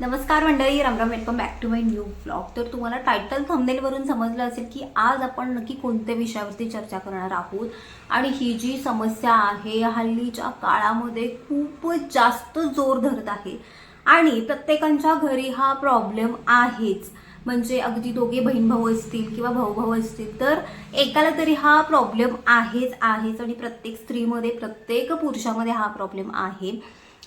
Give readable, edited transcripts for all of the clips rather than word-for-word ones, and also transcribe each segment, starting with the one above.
नमस्कार मंडळी, रामराम. Welcome back to my new vlog. तर तुम्हाला टायटल थंबनेलवरून समजलं असेल की आज आपण नक्की कोणत्या विषयावरती चर्चा करणार आहोत. आणि ही जी समस्या आहे हल्लीच्या काळामध्ये खूपच जास्त जोर धरत आहे आणि प्रत्येकाच्या घरी हा प्रॉब्लेम आहेच. म्हणजे अगदी दोघे बहीण भाऊ असतील किंवा भाऊ भाऊ असतील तर एकाला तरी हा प्रॉब्लेम आहेच आणि प्रत्येक स्त्रीमध्ये, प्रत्येक पुरुषामध्ये हा प्रॉब्लेम आहे.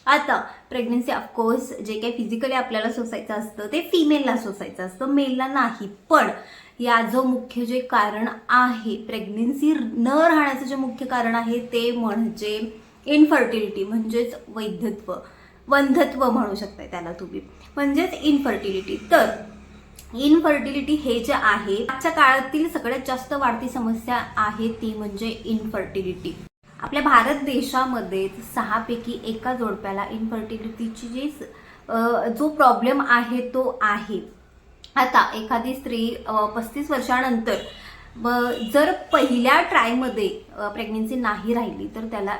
आता प्रेग्नन्सी ऑफकोर्स जे काही फिजिकली आपल्याला सोसायचं असतं ते फिमेलला सोसायचं असतं, मेलला नाही. पण याचं मुख्य जे कारण आहे, प्रेग्नन्सी न राहण्याचं जे मुख्य कारण आहे ते म्हणजे इनफर्टिलिटी, म्हणजेच वंध्यत्व म्हणू शकताय त्याला तुम्ही, म्हणजेच इनफर्टिलिटी. तर इनफर्टिलिटी हे जे आहे आजच्या काळातील सगळ्यात जास्त वाढती समस्या आहे ती म्हणजे इनफर्टिलिटी. आपल्या भारत देशामध्ये 6 पैकी एका जोडप्याला इनफर्टिलिटीची जो प्रॉब्लेम आहे तो आहे. आता एखादी स्त्री 35 वर्षानंतर जर पहिल्या ट्रायमध्ये प्रेग्नन्सी नाही राहिली तर त्याला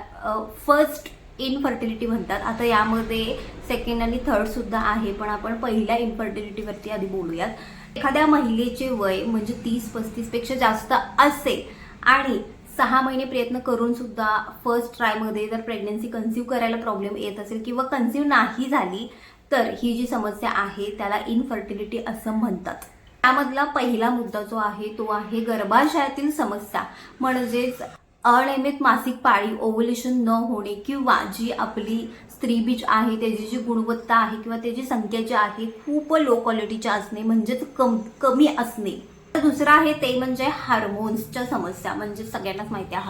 फर्स्ट इनफर्टिलिटी म्हणतात. आता यामध्ये सेकंड आणि थर्ड सुद्धा आहे, पण आपण पहिल्या इनफर्टिलिटीवरती आधी बोलूयात. एखाद्या महिलेचे वय म्हणजे 30-35 पेक्षा जास्त असेल आणि 6 महिने प्रयत्न करून सुद्धा फर्स्ट ट्रायमध्ये जर प्रेग्नन्सी कन्सिव्ह करायला प्रॉब्लेम येत असेल किंवा कन्सिव्ह नाही झाली तर ही जी समस्या आहे त्याला इनफर्टिलिटी असं म्हणतात. त्यामधला पहिला मुद्दा जो आहे तो आहे गर्भाशयातील समस्या, म्हणजेच अनियमित मासिक पाळी, ओव्ह्युलेशन न होणे किंवा जी आपली स्त्रीबीज आहे त्याची जी गुणवत्ता आहे किंवा त्याची संख्या जी आहे खूप लो क्वालिटीची असणे, म्हणजेच कमी असणे. दुसरं आहे ते म्हणजे हार्मोन्सच्या समस्या. म्हणजे सगळ्यांनाच माहिती आहे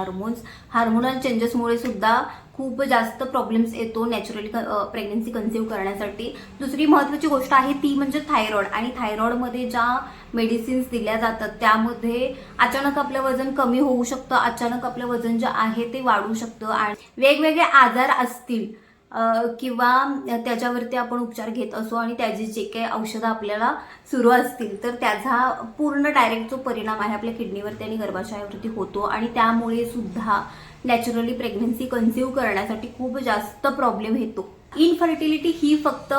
हार्मोनल चेंजेसमुळे सुद्धा खूप जास्त प्रॉब्लेम्स येतो नॅचरली प्रेग्नन्सी कन्सिव्ह करण्यासाठी. दुसरी महत्त्वाची गोष्ट आहे ती म्हणजे थायरॉइड. आणि थायरॉइडमध्ये ज्या मेडिसिन्स दिल्या जातात त्यामध्ये अचानक आपलं वजन कमी होऊ शकतं, अचानक आपलं वजन जे आहे ते वाढू शकतं आणि वेगवेगळे आजार असतील किंवा त्याच्यावरती आपण उपचार घेत असो आणि त्याची जे काही औषधं आपल्याला सुरू असतील तर त्याचा पूर्ण डायरेक्ट जो परिणाम आहे आपल्या किडनीवरती आणि गर्भाशयावरती होतो आणि त्यामुळे सुद्धा नॅचरली प्रेग्नन्सी कन्सिव्ह करण्यासाठी खूप जास्त प्रॉब्लेम येतो. इनफर्टिलिटी ही फक्त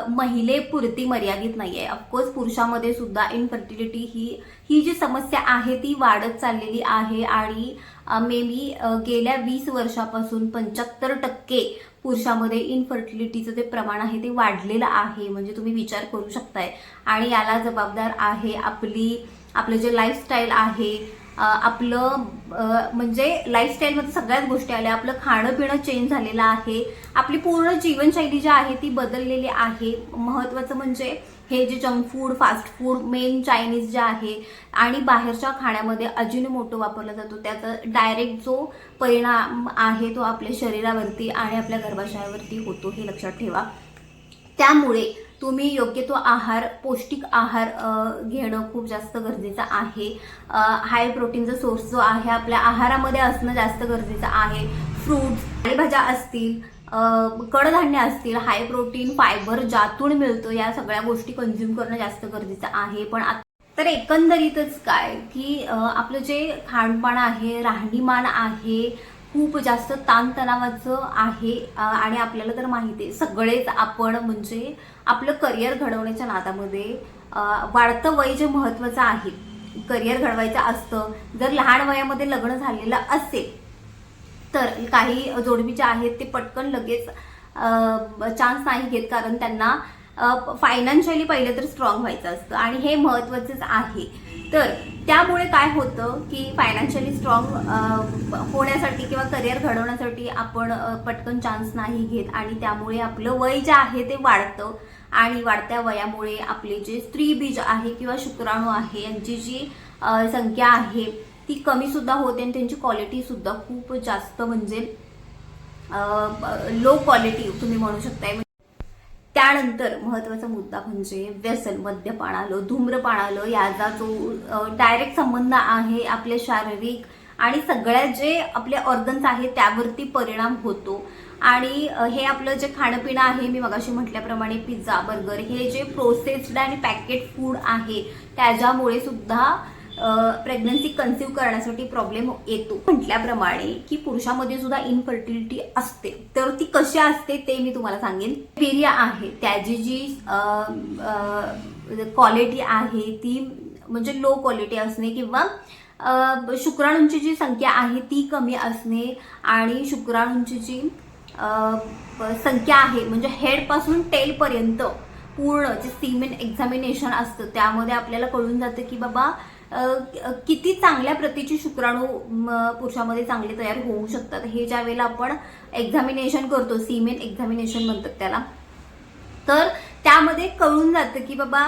महिलेपुरती मर्यादित नाही आहे. ऑफकोर्स पुरुषामध्ये सुद्धा इनफर्टिलिटी ही जी समस्या आहे ती वाढत चाललेली आहे आणि मे बी गेल्या 20 वर्षापासून 75% पुरुषामध्ये इनफर्टिलिटीचं जे प्रमाण आहे ते वाढलेलं आहे. म्हणजे तुम्ही विचार करू शकताय. आणि याला जबाबदार आहे आपलं जे लाईफस्टाईल आहे, आपलं म्हणजे लाईफस्टाईलमध्ये सगळ्याच गोष्टी आल्या. आपलं खाणं पिणं चेंज झालेलं आहे, आपली पूर्ण जीवनशैली जी आहे ती बदललेली आहे. महत्त्वाचं म्हणजे हे जे junk food, fast food, main Chinese जे आहे आणि बाहेरच्या खाण्यामध्ये अजिनोमोटो वापरला जातो, त्याचा डायरेक्ट जो परिणाम आहे तो आपल्या शरीरावरती आणि आपल्या गर्भाशयावरती होतो, हे लक्षात ठेवा. त्यामुळे तुम्ही योग्य तो आहार, पौष्टिक आहार घेणं खूप जास्त गरजेचं आहे. हाय प्रोटीनचा सोर्स जो आहे आपल्या आहारामध्ये असणं जास्त गरजेचं आहे. फ्रूट्स, पालेभाज्या असतील, कडधान्य असतील, हाय प्रोटीन, फायबर ज्यातून मिळतं, या सगळ्या गोष्टी कंझ्युम करणं जास्त गरजेचं आहे. पण तर एकंदरीतच काय की आपलं जे खानपान आहे, राहणीमान आहे, खूप जास्त ताणतणावाचं आहे. आणि आपल्याला तर माहिती आहे सगळेच आपण म्हणजे आपलं करिअर घडवण्याच्या नादामध्ये वाढतं वय जे महत्त्वाचं आहे, करिअर घडवायचं असतं. जर लहान वयामध्ये लग्न झालेलं असेल तर काही जोडपी जे आहेत ते पटकन लगेच चान्स नाही घेत, कारण त्यांना फायनान्शियली पहिले तर स्ट्रॉंग व्हायचं असतं आणि हे महत्त्वाचंच आहे. तर त्यामुळे काय होतं की फायनान्शियली स्ट्रॉंग होण्यासाठी किंवा करिअर घडवण्यासाठी आपण पटकन चान्स नाही घेत आणि त्यामुळे आपलं वय जे आहे ते वाढतं आणि वाढत्या वयामुळे आपले जे स्त्रीबीज आहे किंवा शुक्राणू आहे यांची जी संख्या आहे ती कमी सुद्धा होते आणि त्यांची क्वालिटी सुद्धा खूप जास्त म्हणजे लो क्वालिटी तुम्ही म्हणू शकताय. त्यानंतर महत्त्वाचा मुद्दा म्हणजे व्यसन, मद्यपान आलं, धूम्रपान आलं. याचा जो डायरेक्ट संबंध आहे आपले शारीरिक आणि सगळ्या जे आपले ऑर्गन्स आहेत त्यावरती परिणाम होतो. आणि हे आपलं जे खाणंपिणं आहे, मी मगाशी म्हटल्याप्रमाणे पिझ्झा, बर्गर, हे जे प्रोसेस्ड आणि पॅकेट फूड आहे त्याच्यामुळे सुद्धा प्रेग्नन्सी कन्सिव्ह करण्यासाठी प्रॉब्लेम येतो. म्हटल्याप्रमाणे की पुरुषामध्ये सुद्धा इनफर्टिलिटी असते, तर ती कशी असते ते मी तुम्हाला सांगेन. वीर्य आहे त्याची जी क्वालिटी आहे ती म्हणजे लो क्वालिटी असणे किंवा शुक्राणूंची जी संख्या आहे ती कमी असणे आणि शुक्राणूंची जी संख्या आहे म्हणजे हेड पासून टेल पर्यंत पूर्ण जे सीमेन एक्झामिनेशन असतं त्यामध्ये आपल्याला कळून जातं की बाबा किती चांगल्या प्रतीची शुक्राणू पुरुषामध्ये चांगले तयार होऊ शकतात. हे ज्या वेळेला आपण एक्झामिनेशन करतो, सीमेन एक्झामिनेशन म्हणतात त्याला, तर त्यामध्ये कळून जातं की बाबा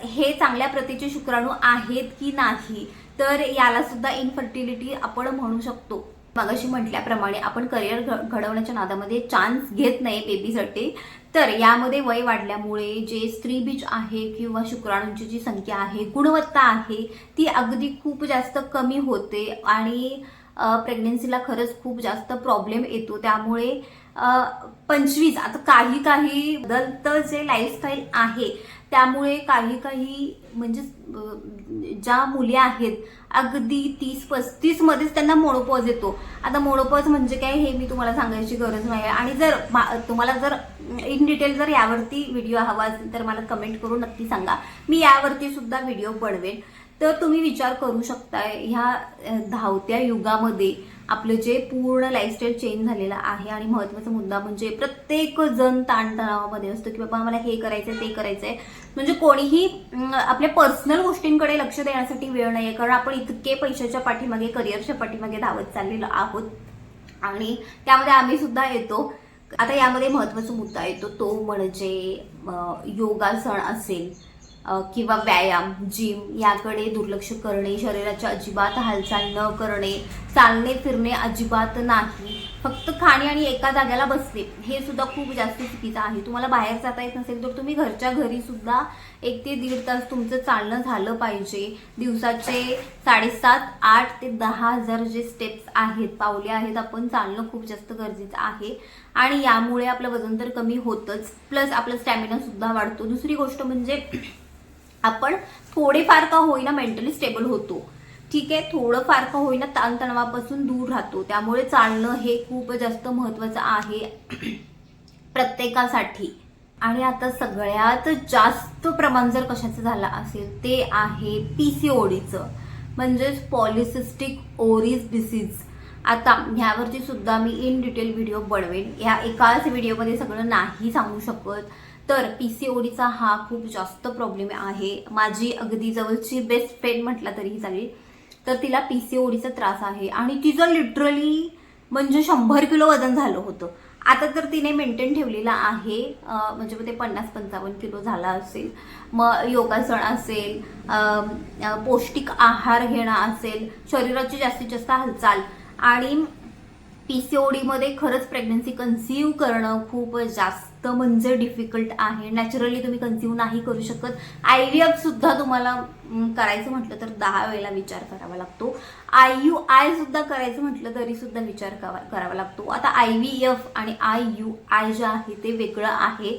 हे चांगल्या प्रतीचे शुक्राणू आहेत की नाही. तर याला सुद्धा इनफर्टिलिटी आपण म्हणू शकतो. मगाशी म्हटल्याप्रमाणे आपण करिअर घडवण्याच्या नादामध्ये चान्स घेत नाही बेबीसाठी, तर यामध्ये वय वाढल्यामुळे जे स्त्रीबीज आहे किंवा शुक्राणूंची जी संख्या आहे, गुणवत्ता आहे, ती अगदी खूप जास्त कमी होते आणि प्रेग्नन्सीला खरंच खूप जास्त प्रॉब्लेम येतो. त्यामुळे 25 आता काही बदलतं जे लाईफस्टाईल आहे त्यामुळे काही म्हणजे ज्या मुली आहेत अगदी 30-35 मध्येच त्यांना मोनोपॉज येतो. आता मोनोपॉज म्हणजे काय हे मी तुम्हाला सांगायची गरज नाही. आणि जर तुम्हाला जर इन डिटेल जर यावरती व्हिडिओ हवा असेल तर मला कमेंट करून नक्की सांगा, मी यावरती सुद्धा व्हिडिओ बनवेन. तर तुम्ही विचार करू शकताय ह्या धावत्या युगामध्ये आपलं जे पूर्ण लाईफस्टाईल चेंज झालेलं आहे. आणि महत्त्वाचा मुद्दा म्हणजे प्रत्येक जण ताणतणावामध्ये असतो की बाबा मला हे करायचंय ते करायचंय, म्हणजे कोणीही आपल्या पर्सनल गोष्टींकडे लक्ष देण्यासाठी वेळ नाहीये, कारण आपण इतके पैशाच्या पाठीमागे, करिअरच्या पाठीमागे धावत चाललेलो आहोत आणि त्यामध्ये आम्ही सुद्धा येतो. आता यामध्ये महत्त्वाचा मुद्दा येतो तो म्हणजे योगासन असेल किंवा व्यायाम, जिम याकडे दुर्लक्ष करणे, शरीराची अजिबात हालचाल न करणे, चालणे फिरणे अजिबात नाही, फक्त खाणे आणि एका जागेला बसणे, हे सुद्धा खूप जास्त चुकीचं आहे. तुम्हाला बाहेर जाता येत नसेल तर तुम्ही घरच्या घरी सुद्धा 1 ते 1.5 तास तुमचं चालणं झालं पाहिजे. दिवसाचे 7.5, 8 ते 10,000 जे स्टेप्स आहेत, पावले आहेत, आपण चालणं खूप जास्त गरजेचं आहे. आणि यामुळे आपलं वजन तर कमी होतच, प्लस आपला स्टॅमिना सुद्धा वाढतो. दुसरी गोष्ट म्हणजे आपण थोडेफार का होईना मेंटली स्टेबल होतो. ठीक आहे, थोडंफार का होईना ताणतणावापासून दूर राहतो. त्यामुळे चालणं हे खूप जास्त महत्त्वाचं आहे प्रत्येकासाठी. आणि आता सगळ्यात जास्त प्रमाण जर कशाचं झालं असेल ते आहे पीसीओडीचं, म्हणजेच पॉलिसिस्टिक ओव्हरीज डिसीज. आता ह्यावरती सुद्धा मी इन डिटेल व्हिडिओ बनवेन. या एकाच व्हिडिओमध्ये सगळं नाही सांगू शकत. तर पीसीओडीचा हा खूप जास्त प्रॉब्लेम आहे. माझी अगदी जवळची बेस्ट फ्रेंड म्हटला तरीही चालेल, तर तिला पीसीओडीचा त्रास आहे आणि तिचं लिटरली म्हणजे 100 किलो वजन झालं होतं. आता तर तिने मेंटेन ठेवलेलं आहे, म्हणजे ते 50-55 किलो झाला असेल. मग योगासन असेल, पौष्टिक आहार घेणं असेल, शरीराची जास्तीत जास्त हालचाल आणि पीसीओडीमध्ये खरंच प्रेग्नन्सी कन्सिव्ह करणं खूप जास्त म्हणजे डिफिकल्ट आहे. नॅचरली तुम्ही कन्सिव्ह नाही करू शकत. IVF सुद्धा तुम्हाला करायचं म्हटलं तर 10 वेळेला विचार करावा लागतो. IUI सुद्धा करायचं म्हटलं तरी सुद्धा विचार करावा लागतो. आता IVF आणि IUI जे आहे ते वेगळं आहे,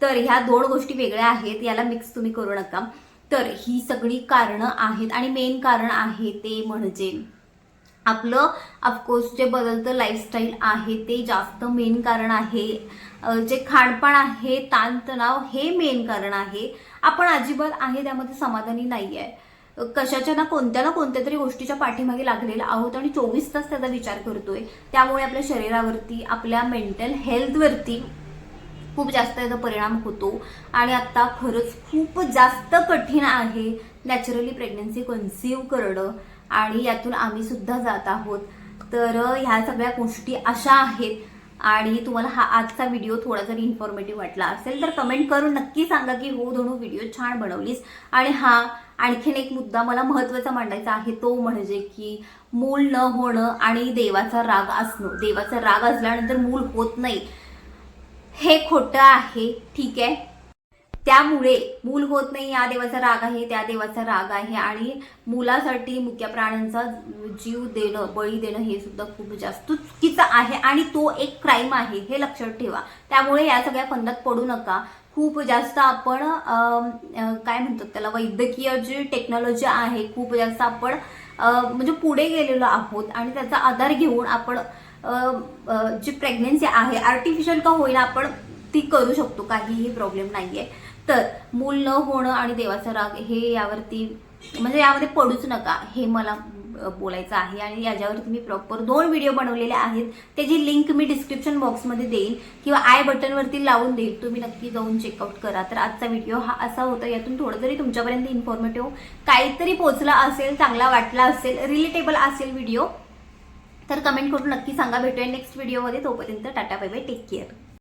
तर ह्या 2 गोष्टी वेगळ्या आहेत, याला मिक्स तुम्ही करू नका. तर ही सगळी कारणं आहेत आणि मेन कारण आहे ते म्हणजे आपलं ऑफकोर्स जे बदलतं लाईफस्टाईल आहे ते जास्त मेन कारण आहे. जे खाणपान आहे, ताणतणाव हे मेन कारण आहे. आपण अजिबात आहे त्यामध्ये समाधानी नाही आहे. कशाच्या ना कोणत्या तरी गोष्टीच्या पाठीमागे लागलेला आहोत आणि 24 तास त्याचा विचार करतोय. त्यामुळे आपल्या शरीरावरती, आपल्या मेंटल हेल्थवरती खूप जास्त याचा परिणाम होतो. आणि आता खरंच खूप जास्त कठीण आहे नॅचरली प्रेग्नन्सी कन्सिव्ह करणं आणि यातून आम्ही सुद्धा जात आहोत. तर ह्या सगळ्या गोष्टी अशा आहेत. आणि तुम्हाला हा आजचा व्हिडिओ थोडा जरी इन्फॉर्मेटिव्ह वाटला असेल तर कमेंट करून नक्की सांगा की हो धनू व्हिडिओ छान बनवलीस. आणि आणखीन एक मुद्दा मला महत्त्वाचा मांडायचा आहे, तो म्हणजे की मूल न होणं आणि देवाचा राग असणं. देवाचा राग असल्यानंतर मूल होत नाही हे खोटं आहे. ठीक आहे, त्यामुळे मूल होत नाही या देवाचा राग आहे, त्या देवाचा राग आहे आणि मुलासाठी मुक्या प्राण्यांचा जीव देणं, बळी देणं हे सुद्धा खूप जास्त चुकीचं आहे आणि तो एक क्राईम आहे, हे लक्षात ठेवा. त्यामुळे या सगळ्या फंदात पडू नका. खूप जास्त आपण काय म्हणतात त्याला, वैद्यकीय जी टेक्नॉलॉजी आहे खूप जास्त आपण म्हणजे पुढे गेलेलो आहोत आणि त्याचा आधार घेऊन आपण जी प्रेग्नन्सी आहे आर्टिफिशियल का होईना आपण ती करू शकतो, काहीही प्रॉब्लेम नाहीये. तर मूल न होणं आणि देवाचा राग हे यावरती म्हणजे यामध्ये पडूच नका, हे मला बोलायचं आहे. आणि याच्यावरती मी प्रॉपर 2 व्हिडिओ बनवलेले आहेत, त्याची लिंक मी डिस्क्रिप्शन बॉक्समध्ये देईन किंवा आय बटनवरती लावून देईल, तुम्ही नक्की जाऊन चेकआउट करा. तर आजचा व्हिडिओ हा असा होता, यातून थोडं जरी तुमच्यापर्यंत इन्फॉर्मेटिव्ह काहीतरी पोहोचला असेल, चांगला वाटला असेल, रिलेटेबल असेल व्हिडिओ, तर कमेंट करून नक्की सांगा. भेटूया नेक्स्ट व्हिडिओमध्ये. तोपर्यंत tata bye bye, take care.